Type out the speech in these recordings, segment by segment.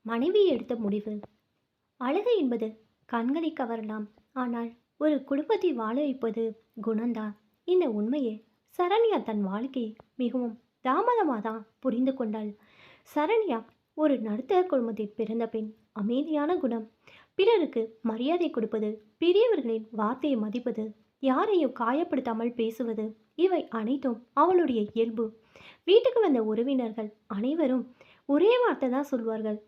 மனைவி எடுத்த முடிவு. அழகு என்பது கண்களை கவரலாம், ஆனால் ஒரு குடும்பத்தை வாழ வைப்பது குணம்தான். இந்த உண்மையை சரண்யா தன் வாழ்க்கை மிகவும் தாமதமாக தான் புரிந்து கொண்டாள். சரண்யா ஒரு நடுத்தர குடும்பத்தில் பிறந்த பெண். அமைதியான குணம், பிறருக்கு மரியாதை கொடுப்பது, பெரியவர்களின் வார்த்தையை மதிப்பது, யாரையும் காயப்படுத்தாமல் பேசுவது, இவை அனைத்தும் அவளுடைய இயல்பு. வீட்டுக்கு வந்த உறவினர்கள் அனைவரும் ஒரே வார்த்தை தான் சொல்வார்கள்: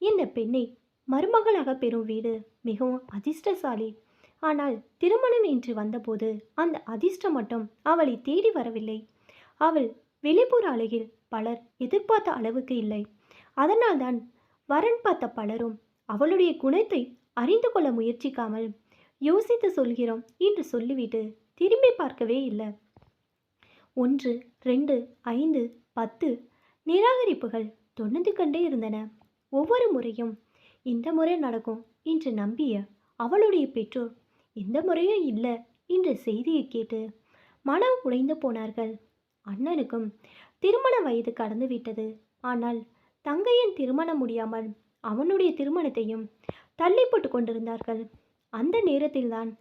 இந்த பெண்ணை மருமகளாக பெறும் வீடு மிகவும் அதிர்ஷ்டசாலி. ஆனால் திருமணம் என்று வந்தபோது அந்த அதிர்ஷ்டம் மட்டும் அவளை தேடி வரவில்லை. அவள் வெளிப்புற அழகில் பலர் எதிர்பார்த்த அளவுக்கு இல்லை. அதனால்தான் வரன் பார்த்த பலரும் அவளுடைய குணத்தை அறிந்து கொள்ள முயற்சிக்காமல் யோசித்து சொல்கிறோம் என்று சொல்லிவிட்டு திரும்பி பார்க்கவே இல்லை. 1, 2, 5, 10 நிராகரிப்புகள் தொடர்ந்து கொண்டே இருந்தன. ஒவ்வொரு முறையும் இந்த முறை நடக்கும் என்று நம்பிய அவளுடைய பெற்றோர் இந்த முறையும் இல்லை என்ற செய்தியை கேட்டு மனம் உடைந்து போனார்கள். அண்ணனுக்கும் திருமண வயது கடந்து விட்டது. ஆனால் தங்கையின் திருமணம் முடியாமல் அவனுடைய திருமணத்தையும் தள்ளி போட்டு கொண்டிருந்தார்கள். அந்த நேரத்தில்தான்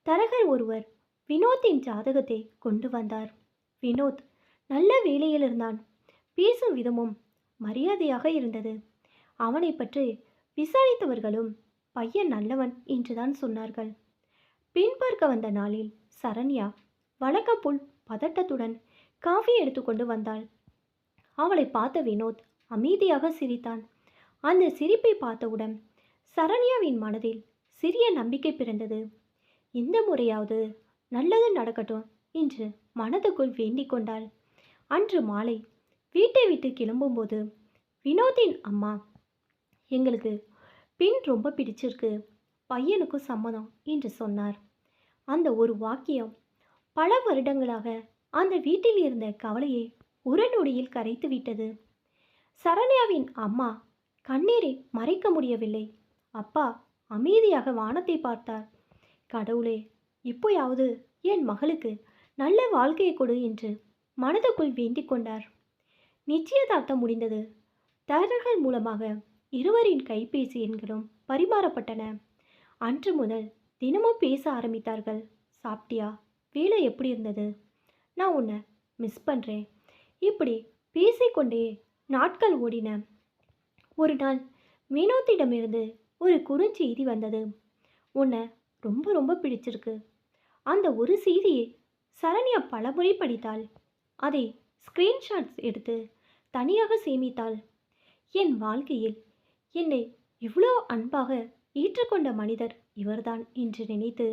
தரகர் ஒருவர் வினோத்தின் ஜாதகத்தை கொண்டு வந்தார். வினோத் நல்ல வேலையில் இருந்தான். பேசும் விதமும் மரியாதையாக இருந்தது. அவனை பற்றி விசாரித்தவர்களும் பையன் நல்லவன் என்றுதான் சொன்னார்கள். பெண் பார்க்க வந்த நாளில் சரண்யா வழக்கம் போல் பதட்டத்துடன் காஃபி எடுத்துக்கொண்டு வந்தாள். அவளை பார்த்த வினோத் அமைதியாக சிரித்தான். அந்த சிரிப்பை பார்த்தவுடன் சரண்யாவின் மனதில் சிறிய நம்பிக்கை பிறந்தது. இந்த முறையாவது நல்லது நடக்கட்டும் என்று மனதுக்குள் வேண்டிக் கொண்டாள். அன்று மாலை வீட்டை விட்டு கிளம்பும்போது வினோத்தின் அம்மா, எங்களுக்கு பெண் ரொம்ப பிடிச்சிருக்கு, பையனுக்கும் சம்மதம் என்று சொன்னார். அந்த ஒரு வாக்கியம் பல வருடங்களாக அந்த வீட்டில் இருந்த கவலையை ஒரு நொடியில் கரைத்து விட்டது. சரண்யாவின் அம்மா கண்ணீரை மறைக்க முடியவில்லை. அப்பா அமைதியாக வானத்தை பார்த்தார். கடவுளே, இப்போயாவது என் மகளுக்கு நல்ல வாழ்க்கையை கொடு என்று மனதுக்குள் வேண்டிக் கொண்டார். நிச்சயதார்த்தம் முடிந்தது. தரகர்கள் மூலமாக இருவரின் கைபேசி எண்களும் பரிமாறப்பட்டன. அன்று முதல் தினமும் பேச ஆரம்பித்தார்கள். சாப்பிட்டியா? வேலை எப்படி இருந்தது? நான் உன்னை மிஸ் பண்ணுறேன். இப்படி பேசிக்கொண்டே நாட்கள் ஓடின. ஒரு நாள் வினோத்திடமிருந்து ஒரு குறுஞ்செய்தி வந்தது. உன்னை ரொம்ப ரொம்ப பிடிச்சிருக்கு. அந்த ஒரு செய்தியை சரண்யா பலமுறை படித்தாள். அதை ஸ்கிரீன்ஷாட்ஸ் எடுத்து தனியாக சேமித்தாள். என் வாழ்க்கையில் என்னை இவ்வளோ அன்பாக ஏற்றுக்கொண்ட மனிதர் இவர்தான் என்று நினைத்து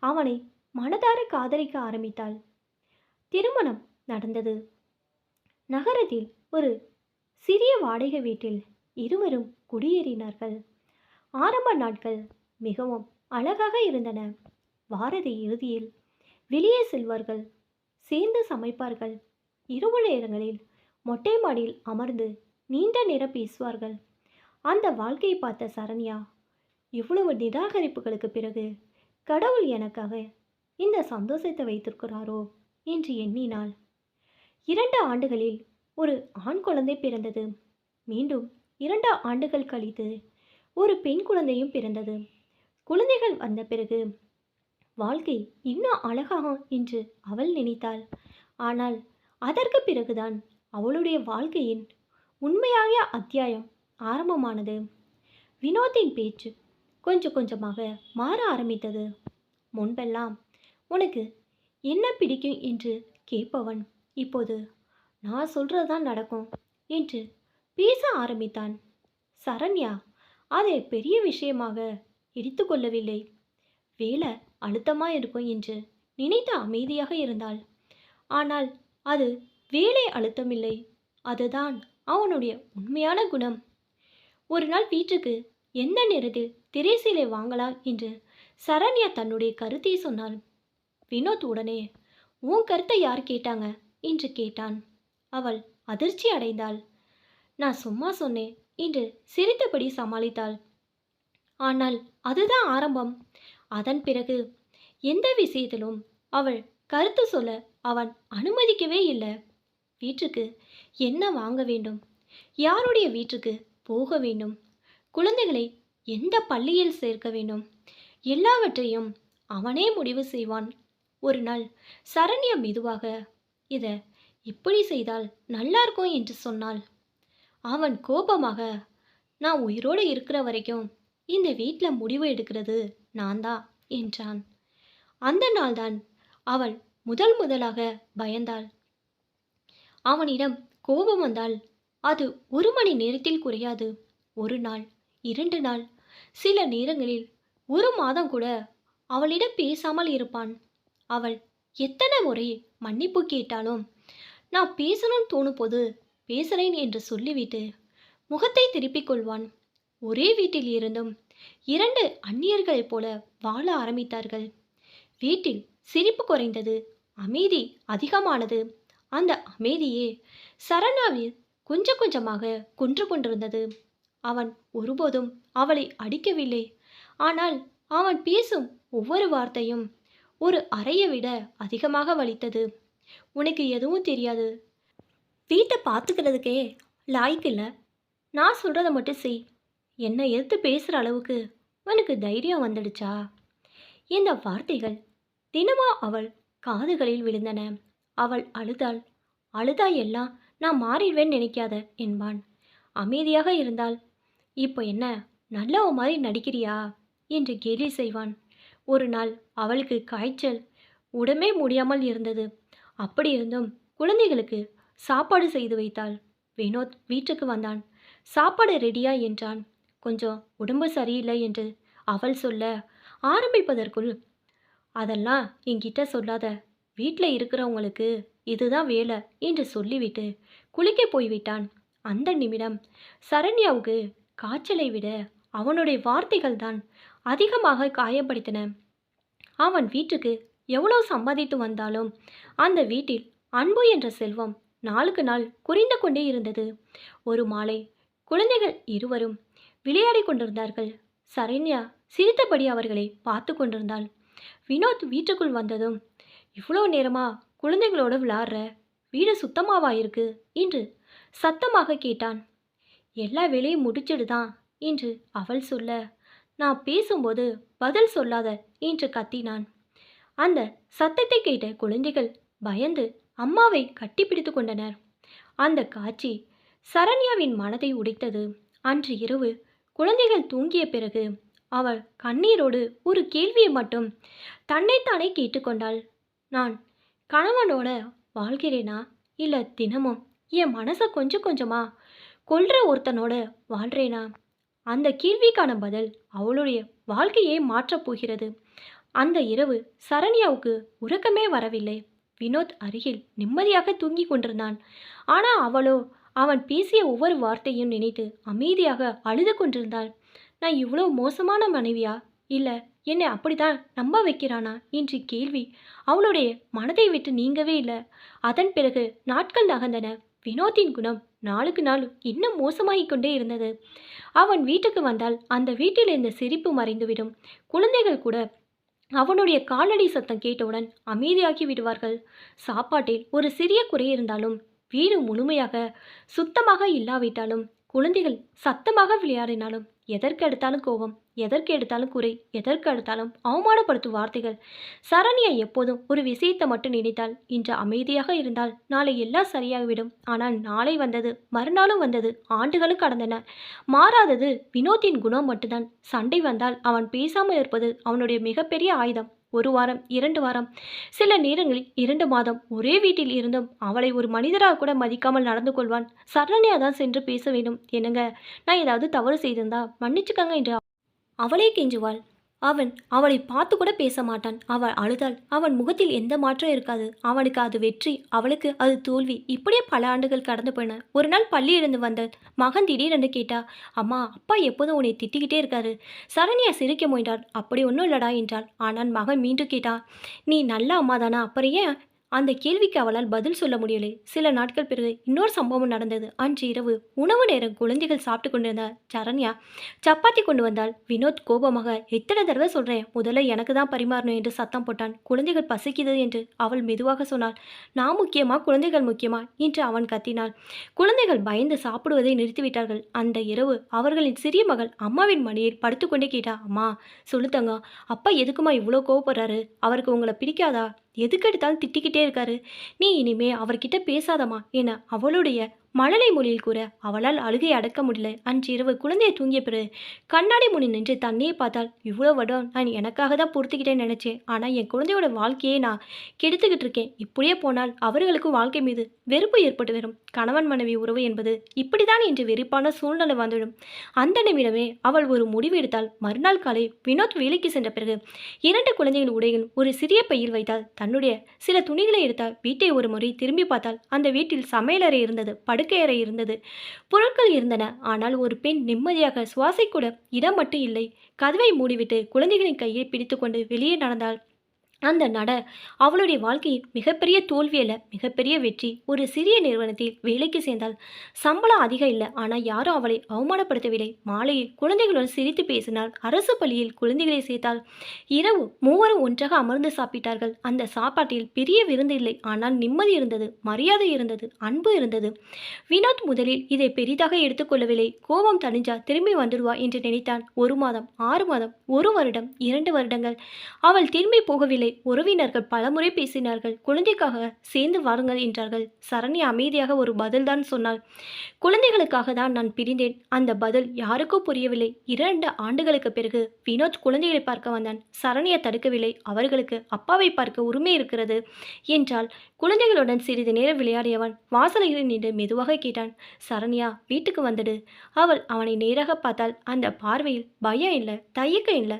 அவனை மனதார காதலிக்க ஆரம்பித்தாள். திருமணம் நடந்தது. நகரத்தில் ஒரு சிறிய வாடகை வீட்டில் இருவரும் குடியேறினார்கள். ஆரம்ப நாட்கள் மிகவும் அழகாக இருந்தன. வார இறுதியில் வெளியே செல்வார்கள், சேர்ந்து சமைப்பார்கள். இரவு நேரங்களில் மொட்டை மாடியில் அமர்ந்து நீண்ட நேரம் பேசுவார்கள். அந்த வாழ்க்கையை பார்த்த சரண்யா, இவ்வளவு நிராகரிப்புகளுக்கு பிறகு கடவுள் எனக்காக இந்த சந்தோஷத்தை வைத்திருக்கிறாரோ என்று எண்ணினாள். 2 ஆண்டுகளில் ஒரு ஆண் குழந்தை பிறந்தது. மீண்டும் 2 ஆண்டுகள் கழித்து ஒரு பெண் குழந்தையும் பிறந்தது. குழந்தைகள் வந்த பிறகு வாழ்க்கை இன்னும் அழகாகும் என்று அவள் நினைத்தாள். ஆனால் அதற்கு பிறகுதான் அவளுடைய வாழ்க்கையின் உண்மையான அத்தியாயம் ஆரம்பமானது. வினோத்தின் பேச்சு கொஞ்சம் கொஞ்சமாக மாற ஆரம்பித்தது. முன்பெல்லாம் உனக்கு என்ன பிடிக்கும் என்று கேட்பவன் இப்போது நான் சொல்றதுதான் நடக்கும் என்று பேச ஆரம்பித்தான். சரண்யா அதை பெரிய விஷயமாக எடுத்துக்கொள்ளவில்லை. வேலை அழுத்தமாக இருக்கும் என்று நினைத்து அமைதியாக இருந்தாள். ஆனால் அது வேலை அழுத்தமில்லை, அதுதான் அவனுடைய உண்மையான குணம். ஒரு நாள் வீட்டுக்கு எந்த நேரத்தில் திரைசீலை வாங்கலாம் என்று சரண்யா தன்னுடைய கருத்தை சொன்னாள். வினோத் உடனே, உன் கருத்தை யார் கேட்டாங்க என்று கேட்டான். அவள் அதிர்ச்சி அடைந்தாள். நான் சும்மா சொன்னேன் என்று சிரித்தபடி சமாளித்தாள். ஆனால் அதுதான் ஆரம்பம். அதன் பிறகு எந்த விஷயத்திலும் அவள் கருத்து சொல்ல அவன் அனுமதிக்கவே இல்லை. வீட்டுக்கு என்ன வாங்க வேண்டும், யாருடைய வீட்டுக்கு போக வேண்டும், குழந்தைகளை எந்த பள்ளியில் சேர்க்க வேண்டும், எல்லாவற்றையும் அவனே முடிவு செய்வான். ஒரு நாள் சரண்யா மெதுவாக, இத இப்படி செய்தால் நல்லா இருக்கும் என்று சொன்னாள். அவன் கோபமாக, நான் உயிரோடு இருக்கிற வரைக்கும் இந்த வீட்டில் முடிவு எடுக்கிறது நான் தான் என்றான். அந்த நாள்தான் அவள் முதல் முதலாக பயந்தாள். அவனிடம் கோபம் வந்தால் அது 1 மணி நேரத்தில் குறையாது. 1 நாள், 2 நாள், சில நேரங்களில் 1 மாதம் கூட அவளிடம் பேசாமல் இருப்பான். அவள் எத்தனை முறை மன்னிப்பு கேட்டாலும் நான் பேசணும்னு தோணும் போது பேசுறேன் என்று சொல்லிவிட்டு முகத்தை திருப்பிக் கொள்வான். ஒரே வீட்டில் இருந்தும் 2 அந்நியர்களைப் போல வாழ ஆரம்பித்தார்கள். வீட்டில் சிரிப்பு குறைந்தது, அமைதி அதிகமானது. அந்த அமைதியே சரண்யாவில் கொஞ்சம் கொஞ்சமாக கொன்று கொண்டிருந்தது. அவன் ஒருபோதும் அவளை அடிக்கவில்லை. ஆனால் அவன் பேசும் ஒவ்வொரு வார்த்தையும் ஒரு அறையை விட அதிகமாக வலித்தது. உனக்கு எதுவும் தெரியாது, வீட்டை பார்த்துக்கிறதுக்கே லாய்க்கில்லை, நான் சொல்கிறத மட்டும் செய், என்னை எதிர்த்து பேசுகிற அளவுக்கு உனக்கு தைரியம் வந்துடுச்சா? இந்த வார்த்தைகள் தினமும் அவள் காதுகளில் விழுந்தன. அவள் அழுதாள். அழுதா எல்லாம் நான் மாறிடுவேன்னு நினைக்காத என்பான். அமைதியாக இருந்தால், இப்போ என்ன நல்லவ மாதிரி நடிக்கிறியா என்று கேலி செய்வான். ஒரு நாள் அவளுக்கு காய்ச்சல், உடம்பே முடியாமல் இருந்தது. அப்படி இருந்தும் குழந்தைகளுக்கு சாப்பாடு செய்து வைத்தாள். வினோத் வீட்டுக்கு வந்தான். சாப்பாடு ரெடியா என்றான். கொஞ்சம் உடம்பு சரியில்லை என்று அவள் சொல்ல ஆரம்பிப்பதற்குள், அதெல்லாம் என்கிட்ட சொல்லாத, வீட்டில் இருக்கிறவங்களுக்கு இதுதான் வேலை என்று சொல்லிவிட்டு குளிக்க போய்விட்டான். அந்த நிமிடம் சரண்யாவுக்கு காய்ச்சலை விட அவனுடைய வார்த்தைகள் தான் அதிகமாக காயப்படுத்தின. அவன் வீட்டுக்கு எவ்வளோ சம்பாதித்து வந்தாலும் அந்த வீட்டில் அன்பு என்ற செல்வம் நாளுக்கு நாள் குறைந்து கொண்டே இருந்தது. ஒரு மாலை குழந்தைகள் இருவரும் விளையாடி கொண்டிருந்தார்கள். சரண்யா சிரித்தபடி அவர்களை பார்த்து கொண்டிருந்தாள். வினோத் வீட்டுக்குள் வந்ததும், இவ்வளோ நேரமா குழந்தைகளோட விளையாடுற, வீடு சுத்தமாவா இருக்கு என்று சத்தமாக கேட்டான். எல்லா வேலையும் முடிச்சிடுதான் என்று அவள் சொல்ல, நான் பேசும்போது பதில் சொல்லாத என்று கத்தினான். அந்த சத்தத்தை கேட்ட குழந்தைகள் பயந்து அம்மாவை கட்டிப்பிடித்து கொண்டனர். அந்த காட்சி சரண்யாவின் மனதை உடைத்தது. அன்று இரவு குழந்தைகள் தூங்கிய பிறகு அவள் கண்ணீரோடு ஒரு கேள்வியை மட்டும் தன்னைத்தானே கேட்டுக்கொண்டாள். நான் கணவனோட வாழ்கிறேனா, இல்லை தினமும் என் மனசை கொஞ்சம் கொஞ்சமா கொல்ற ஒருத்தனோட வாழ்றேனா? அந்த கேள்விக்கான பதில் அவளுடைய வாழ்க்கையை மாற்றப் போகிறது. அந்த இரவு சரண்யாவுக்கு உறக்கமே வரவில்லை. வினோத் அருகில் நிம்மதியாக தூங்கி கொண்டிருந்தான். ஆனால் அவளோ அவன் பேசிய ஒவ்வொரு வார்த்தையும் நினைத்து அமைதியாக அழுது கொண்டிருந்தாள். நான் இவ்வளோ மோசமான மனைவியா, இல்லை என்னை அப்படித்தான் நம்ப வைக்கிறானா என்ற கேள்வி அவளுடைய மனதை விட்டு நீங்கவே இல்லை. அதன் பிறகு நாட்கள் நகர்ந்தன. வினோத்தின் குணம் நாளுக்கு நாள் இன்னும் மோசமாகிக் கொண்டே இருந்தது. அவன் வீட்டுக்கு வந்தால் அந்த வீட்டில் இருந்த சிரிப்பு மறைந்துவிடும். குழந்தைகள் கூட அவனுடைய காலடி சத்தம் கேட்டவுடன் அமைதியாகி விடுவார்கள். சாப்பாட்டில் ஒரு சிறிய குறை இருந்தாலும், வீடு முழுமையாக சுத்தமாக இல்லாவிட்டாலும், குழந்தைகள் சத்தமாக விளையாடினாலும், எதற்கு எடுத்தாலும் கோபம், எதற்கு எடுத்தாலும் குறை, எதற்கு எடுத்தாலும் அவமானப்படுத்தும் வார்த்தைகள். சரண்யா எப்போதும் ஒரு விஷயத்தை மட்டும் நினைத்தால், இன்று அமைதியாக இருந்தால் நாளை எல்லாம் சரியாகிவிடும். ஆனால் நாளை வந்தது, மறுநாளும் வந்தது, ஆண்டுகளும் கடந்தன. மாறாதது வினோத்தின் குணம் மட்டும்தான். சண்டை வந்தால் அவன் பேசாமல் இருப்பது அவனுடைய மிகப்பெரிய ஆயுதம். 1 வாரம், 2 வாரம், சில நேரங்களில் 2 மாதம் ஒரே வீட்டில் இருந்தும் அவளை ஒரு மனிதராக கூட மதிக்காமல் நடந்து கொள்வான். சரண்யா தான் சென்று பேச வேண்டும். என்னங்க, நான் ஏதாவது தவறு செய்திருந்தா மன்னிச்சுக்கங்க என்று அவளே கெஞ்சுவாள். அவன் அவளை பார்த்து கூட பேச மாட்டான். அவள் அழுதாள். அவன் முகத்தில் எந்த மாற்றம் இருக்காது. அவனுக்கு அது வெற்றி, அவளுக்கு அது தோல்வி. இப்படியே பல ஆண்டுகள் கடந்து போயின. ஒரு நாள் பள்ளியிலிருந்து வந்த மகன் திடீரென்று கேட்டா, அம்மா, அப்பா எப்போதும் உன்னை திட்டிக்கிட்டே இருக்காரு. சரண்யா சிரிக்க முயன்றாள். அப்படி ஒன்றும் இல்லடா என்றாள். ஆனால் மகன் மீண்டும் கேட்டா, நீ நல்ல அம்மா தானா, அப்புறம் ஏன் அந்த கேள்விக்கு அவளால் பதில் சொல்ல முடியலை. சில நாட்கள் பிறகு இன்னொரு சம்பவம் நடந்தது. அன்று இரவு உணவு நேரம் குழந்தைகள் சாப்பிட்டு கொண்டிருந்த சரண்யா சப்பாத்தி கொண்டு வந்தாள். வினோத் கோபமாக, எத்தனை தடவை சொல்றேன், முதல்ல எனக்கு தான் பரிமாறணும் என்று சத்தம் போட்டான். குழந்தைகள் பசிக்குது என்று அவள் மெதுவாக சொன்னாள். நான் முக்கியமா, குழந்தைகள் முக்கியமா என்று அவன் கத்தினான். குழந்தைகள் பயந்து சாப்பிடுவதை நிறுத்திவிட்டார்கள். அந்த இரவு அவர்களின் சிறிய மகள் அம்மாவின் மடியில் படுத்துக்கொண்டே கேட்டா, அம்மா சொல்லுத்தங்க, அப்பா எதுக்குமா இவ்வளோ கோவப்படுறாரு? அவருக்கு உங்களை பிடிக்காதா? எதுக்கெடுத்தாலும் திட்டிக்கிட்டே இருக்காரு. நீ இனிமே அவர்கிட்ட பேசாதம்மா என அவளுடைய மழலை மொழியில் கூற அவளால் அழுகை அடக்க முடியல. அன்று இரவு குழந்தையை தூங்கிய பிறகு கண்ணாடி முன்னி நின்று தண்ணியை பார்த்தால், இவ்வளோ வடம் நான் எனக்காக தான் பொறுத்துக்கிட்டேன்னு நினச்சேன். ஆனால் என் குழந்தையோட வாழ்க்கையே நான் கெடுத்துக்கிட்டு இருக்கேன். இப்படியே போனால் அவர்களுக்கும் வாழ்க்கை மீது வெறுப்பு ஏற்பட்டு வரும். கணவன் மனைவி உறவு என்பது இப்படிதான் என்று வெறுப்பான சூழ்நிலை வந்துவிடும். அந்த நிமிடமே அவள் ஒரு முடிவு எடுத்தாள். மறுநாள் காலை வினோத் வேலைக்கு சென்ற பிறகு 2 குழந்தைகள் உடைகள் ஒரு சிறிய பையில் வைத்தாள். தன்னுடைய சில துணிகளை எடுத்தால் வீட்டை ஒரு முறை திரும்பி பார்த்தால் அந்த வீட்டில் சமையலறை இருந்தது, படுக்கையறை இருந்தது, பொருட்கள் இருந்தன. ஆனால் ஒரு பெண் நிம்மதியாக சுவாசிக்கூட இடம் மட்டும் இல்லை. கதவை மூடிவிட்டு குழந்தைகளின் கையை பிடித்துக்கொண்டு வெளியே நடந்தாள். அந்த நட அவளுடைய வாழ்க்கையின் மிகப்பெரிய தோல்வி அல்ல, மிகப்பெரிய வெற்றி. ஒரு சிறிய நிறுவனத்தில் வேலைக்கு சேர்ந்தால் சம்பளம் அதிகம் இல்லை. ஆனால் யாரும் அவளை அவமானப்படுத்தவில்லை. மாலையில் குழந்தைகளுடன் சிரித்து பேசினாள். அரசு பள்ளியில் குழந்தைகளை சேர்த்தாள். இரவு மூவரும் ஒன்றாக அமர்ந்து சாப்பிட்டார்கள். அந்த சாப்பாட்டில் பெரிய விருந்து இல்லை, ஆனால் நிம்மதி இருந்தது, மரியாதை இருந்தது, அன்பு இருந்தது. வினோத் முதலில் இதை பெரிதாக எடுத்துக்கொள்ளவில்லை. கோபம் தணிஞ்சா திரும்பி வந்துடுவா என்று நினைத்தான். 1 மாதம், 6 மாதம், 1 வருடம், 2 வருடங்கள். அவள் திரும்பி போகவில்லை. உறவினர்கள் பலமுறை பேசினார்கள். குழந்தைக்காக சேர்ந்து வாருங்கள் என்றார்கள். சரண்யா அமைதியாக ஒரு பதில்தான் சொன்னாள். குழந்தைகளுக்காக தான் நான் பிரிந்தேன். அந்த பதில் யாருக்கும் புரியவில்லை. 2 ஆண்டுகளுக்கு பிறகு வினோத் குழந்தைகளை பார்க்க வந்தான். சரண்யா தடுக்கவில்லை. அவர்களுக்கு அப்பாவை பார்க்க உரிமை இருக்கிறது என்றால் குழந்தைகளுடன் சிறிது நேரம் விளையாடியவன் வாசலையில் நின்று மெதுவாக கேட்டான், சரண்யா வீட்டுக்கு வந்துடு. அவள் அவனை நேராக பார்த்தாள். அந்த பார்வையில் பயம் இல்லை, தயக்கம் இல்லை,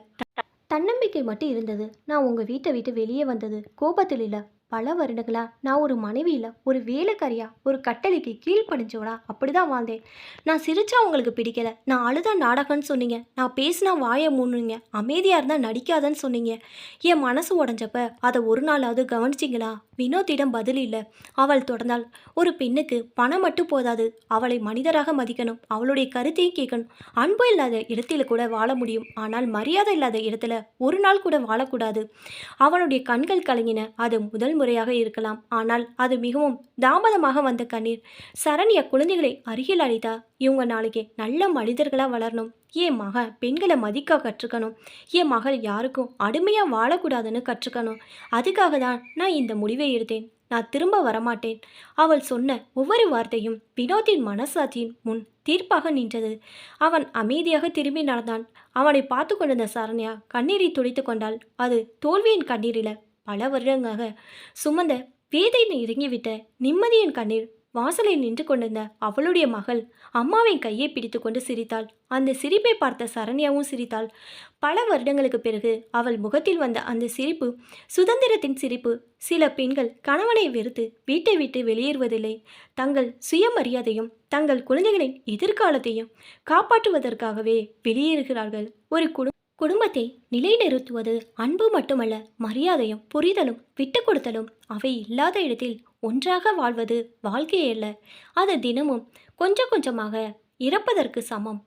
தன்னம்பிக்கை மட்டும் இருந்தது. நான் உங்கள் வீட்டை விட்டு வெளியே வந்தது கோபத்தில் இல்லை. பல வருடங்களா நான் ஒரு மனைவி இல்லை, ஒரு வேலைக்காரியா, ஒரு கட்டளைக்கு கீழ்ப்படிஞ்சவளா அப்படிதான் வாழ்ந்தேன். நான் சிரிச்சா உங்களுக்கு பிடிக்கல, நான் அழுதா நாடகம்னு சொன்னீங்க, நான் பேசினா வாயை மூணுங்க, அமைதியாக இருந்தால் நடிக்காதன்னு சொன்னீங்க. என் மனசு உடஞ்சப்ப அதை ஒரு நாளாவது கவனிச்சிங்களா? வினோத்திடம் பதில் இல்லை. அவள் தொடர்ந்தாள். ஒரு பெண்ணுக்கு பணம் மட்டும் போதாது, அவளை மனிதராக மதிக்கணும், அவளுடைய கருத்தையும் கேட்கணும். அன்பு இல்லாத இடத்துல கூட வாழ முடியும், ஆனால் மரியாதை இல்லாத இடத்துல ஒரு நாள் கூட வாழக்கூடாது. அவனுடைய கண்கள் கலங்கின. அது முதல் முறையாக இருக்கலாம், ஆனால் அது மிகவும் தாமதமாக வந்த கண்ணீர். சரண்யா குழந்தைகளை அருகில் அழைத்தா. இவங்க நாளைக்கு நல்ல மனிதர்களாக வளரணும். என் மகன் பெண்களை மதிக்க கற்றுக்கணும். என் மகள் யாருக்கும் அடிமையாக வாழக்கூடாதுன்னு கற்றுக்கணும். அதுக்காக தான் நான் இந்த முடிவை எடுத்தேன். நான் திரும்ப வரமாட்டேன். அவள் சொன்ன ஒவ்வொரு வார்த்தையும் வினோத்தின் மனசாட்சியின் முன் தீர்ப்பாக நின்றது. அவன் அமைதியாக திரும்பி நடந்தான். அவனை பார்த்து கொண்டிருந்த சரண்யா கண்ணீரை துடைத்து கொண்டாள். அது தோல்வியின் கண்ணீரில பல வருடங்களாக சுமந்த வேதையில் இறங்கிவிட்ட நிம்மதியின் கண்ணீர். வாசலில் நின்று கொண்டிருந்த அவளுடைய மகள் அம்மாவின் கையை பிடித்து கொண்டு சிரித்தாள். அந்த சிரிப்பை பார்த்த சரண்யாவும் சிரித்தாள். பல வருடங்களுக்கு பிறகு அவள் முகத்தில் வந்த அந்த சிரிப்பு சுதந்திரத்தின் சிரிப்பு. சில பெண்கள் கணவனை வெறுத்து வீட்டை விட்டு வெளியேறுவதில்லை. தங்கள் சுயமரியாதையும் தங்கள் குழந்தைகளின் எதிர்காலத்தையும் காப்பாற்றுவதற்காகவே வெளியேறுகிறார்கள். ஒரு குடும்பத்தை நிலைநிறுத்துவது அன்பு மட்டுமல்ல, மரியாதையும் புரிதலும் விட்டு கொடுத்தலும். அவை இல்லாத இடத்தில் ஒன்றாக வாழ்வது வாழ்க்கையே அல்ல, அது தினமும் கொஞ்சம் கொஞ்சமாக இறப்பதற்கு சமம்.